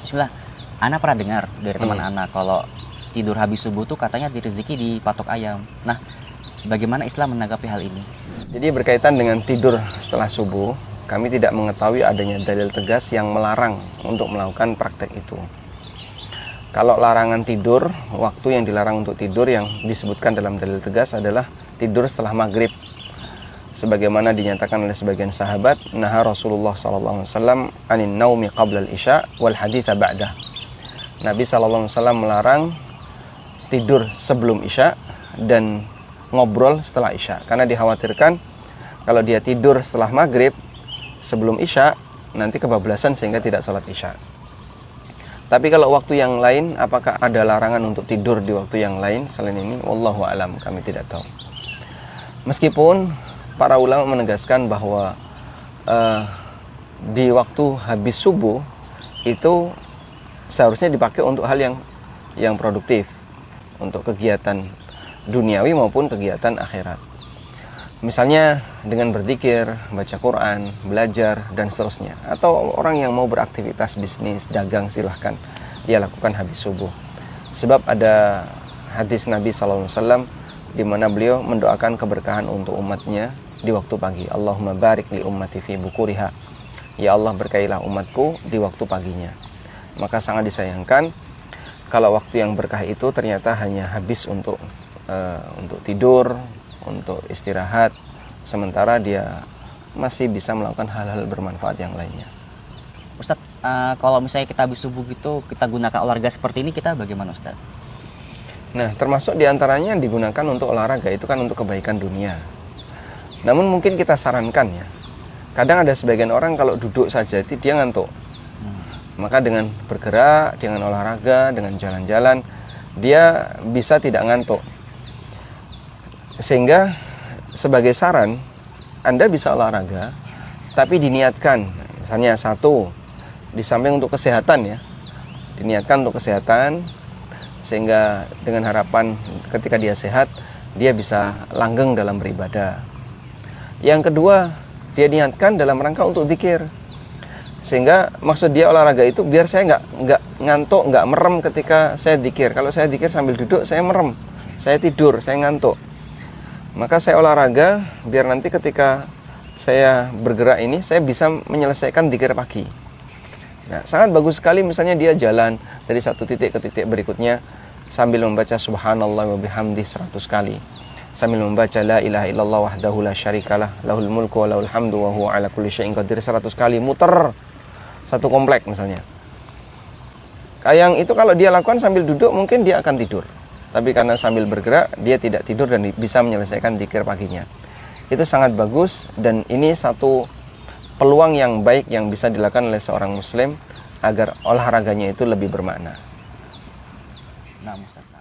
Bismillah, Ana pernah dengar dari teman Ana kalau tidur habis subuh tuh katanya di rezeki dipatok ayam. Nah, bagaimana Islam menanggapi hal ini? Jadi berkaitan dengan tidur setelah subuh, kami tidak mengetahui adanya dalil tegas yang melarang untuk melakukan praktek itu. Kalau larangan tidur, waktu yang dilarang untuk tidur yang disebutkan dalam dalil tegas adalah tidur setelah maghrib. Sebagaimana dinyatakan oleh sebagian sahabat, naha Rasulullah SAW anin naumi qabla al-isya wal haditha ba'dah. Nabi SAW melarang tidur sebelum isya dan ngobrol setelah isya, karena dikhawatirkan kalau dia tidur setelah maghrib sebelum isya nanti kebablasan sehingga tidak sholat isya. Tapi kalau waktu yang lain, apakah ada larangan untuk tidur di waktu yang lain selain ini? Wallahu alam, kami tidak tahu. Meskipun para ulama menegaskan bahwa di waktu habis subuh itu seharusnya dipakai untuk hal yang produktif, untuk kegiatan duniawi maupun kegiatan akhirat. Misalnya dengan berzikir, baca Quran, belajar, dan seterusnya. Atau orang yang mau beraktivitas bisnis, dagang, silahkan dia lakukan habis subuh. Sebab ada hadis Nabi SAW di mana beliau mendoakan keberkahan untuk umatnya di waktu pagi. Allahumma barik li ummati fi bukuriha. Ya Allah, berkailah umatku di waktu paginya. Maka sangat disayangkan kalau waktu yang berkah itu ternyata hanya habis untuk tidur, untuk istirahat, sementara dia masih bisa melakukan hal-hal bermanfaat yang lainnya. Ustadz, kalau misalnya kita habis subuh gitu, kita gunakan olahraga seperti ini, kita bagaimana Ustadz? Nah, termasuk diantaranya digunakan untuk olahraga, itu kan untuk kebaikan dunia. Namun mungkin kita sarankan ya, kadang ada sebagian orang kalau duduk saja itu dia ngantuk. Maka dengan bergerak, dengan olahraga, dengan jalan-jalan, dia bisa tidak ngantuk. Sehingga sebagai saran, Anda bisa olahraga, tapi diniatkan. Misalnya satu, di samping untuk kesehatan ya, diniatkan untuk kesehatan, sehingga dengan harapan ketika dia sehat, dia bisa langgeng dalam beribadah. Yang kedua, dia niatkan dalam rangka untuk zikir. Sehingga maksud dia olahraga itu biar saya nggak ngantuk, nggak merem ketika saya zikir. Kalau saya zikir sambil duduk, saya merem, saya tidur, saya ngantuk. Maka saya olahraga biar nanti ketika saya bergerak ini saya bisa menyelesaikan zikir pagi. Nah, sangat bagus sekali misalnya dia jalan dari satu titik ke titik berikutnya sambil membaca subhanallah wa bihamdi 100 kali. Sambil membaca la ilaha illallah wahdahu la syarikalah lahul mulku wa lahul hamdu wa huwa ala kulli syai'in qadir 100 kali, muter satu komplek misalnya. Yang itu kalau dia lakukan sambil duduk mungkin dia akan tidur. Tapi karena sambil bergerak, dia tidak tidur dan bisa menyelesaikan zikir paginya. Itu sangat bagus dan ini satu peluang yang baik yang bisa dilakukan oleh seorang muslim agar olahraganya itu lebih bermakna. Nah, Ustadz.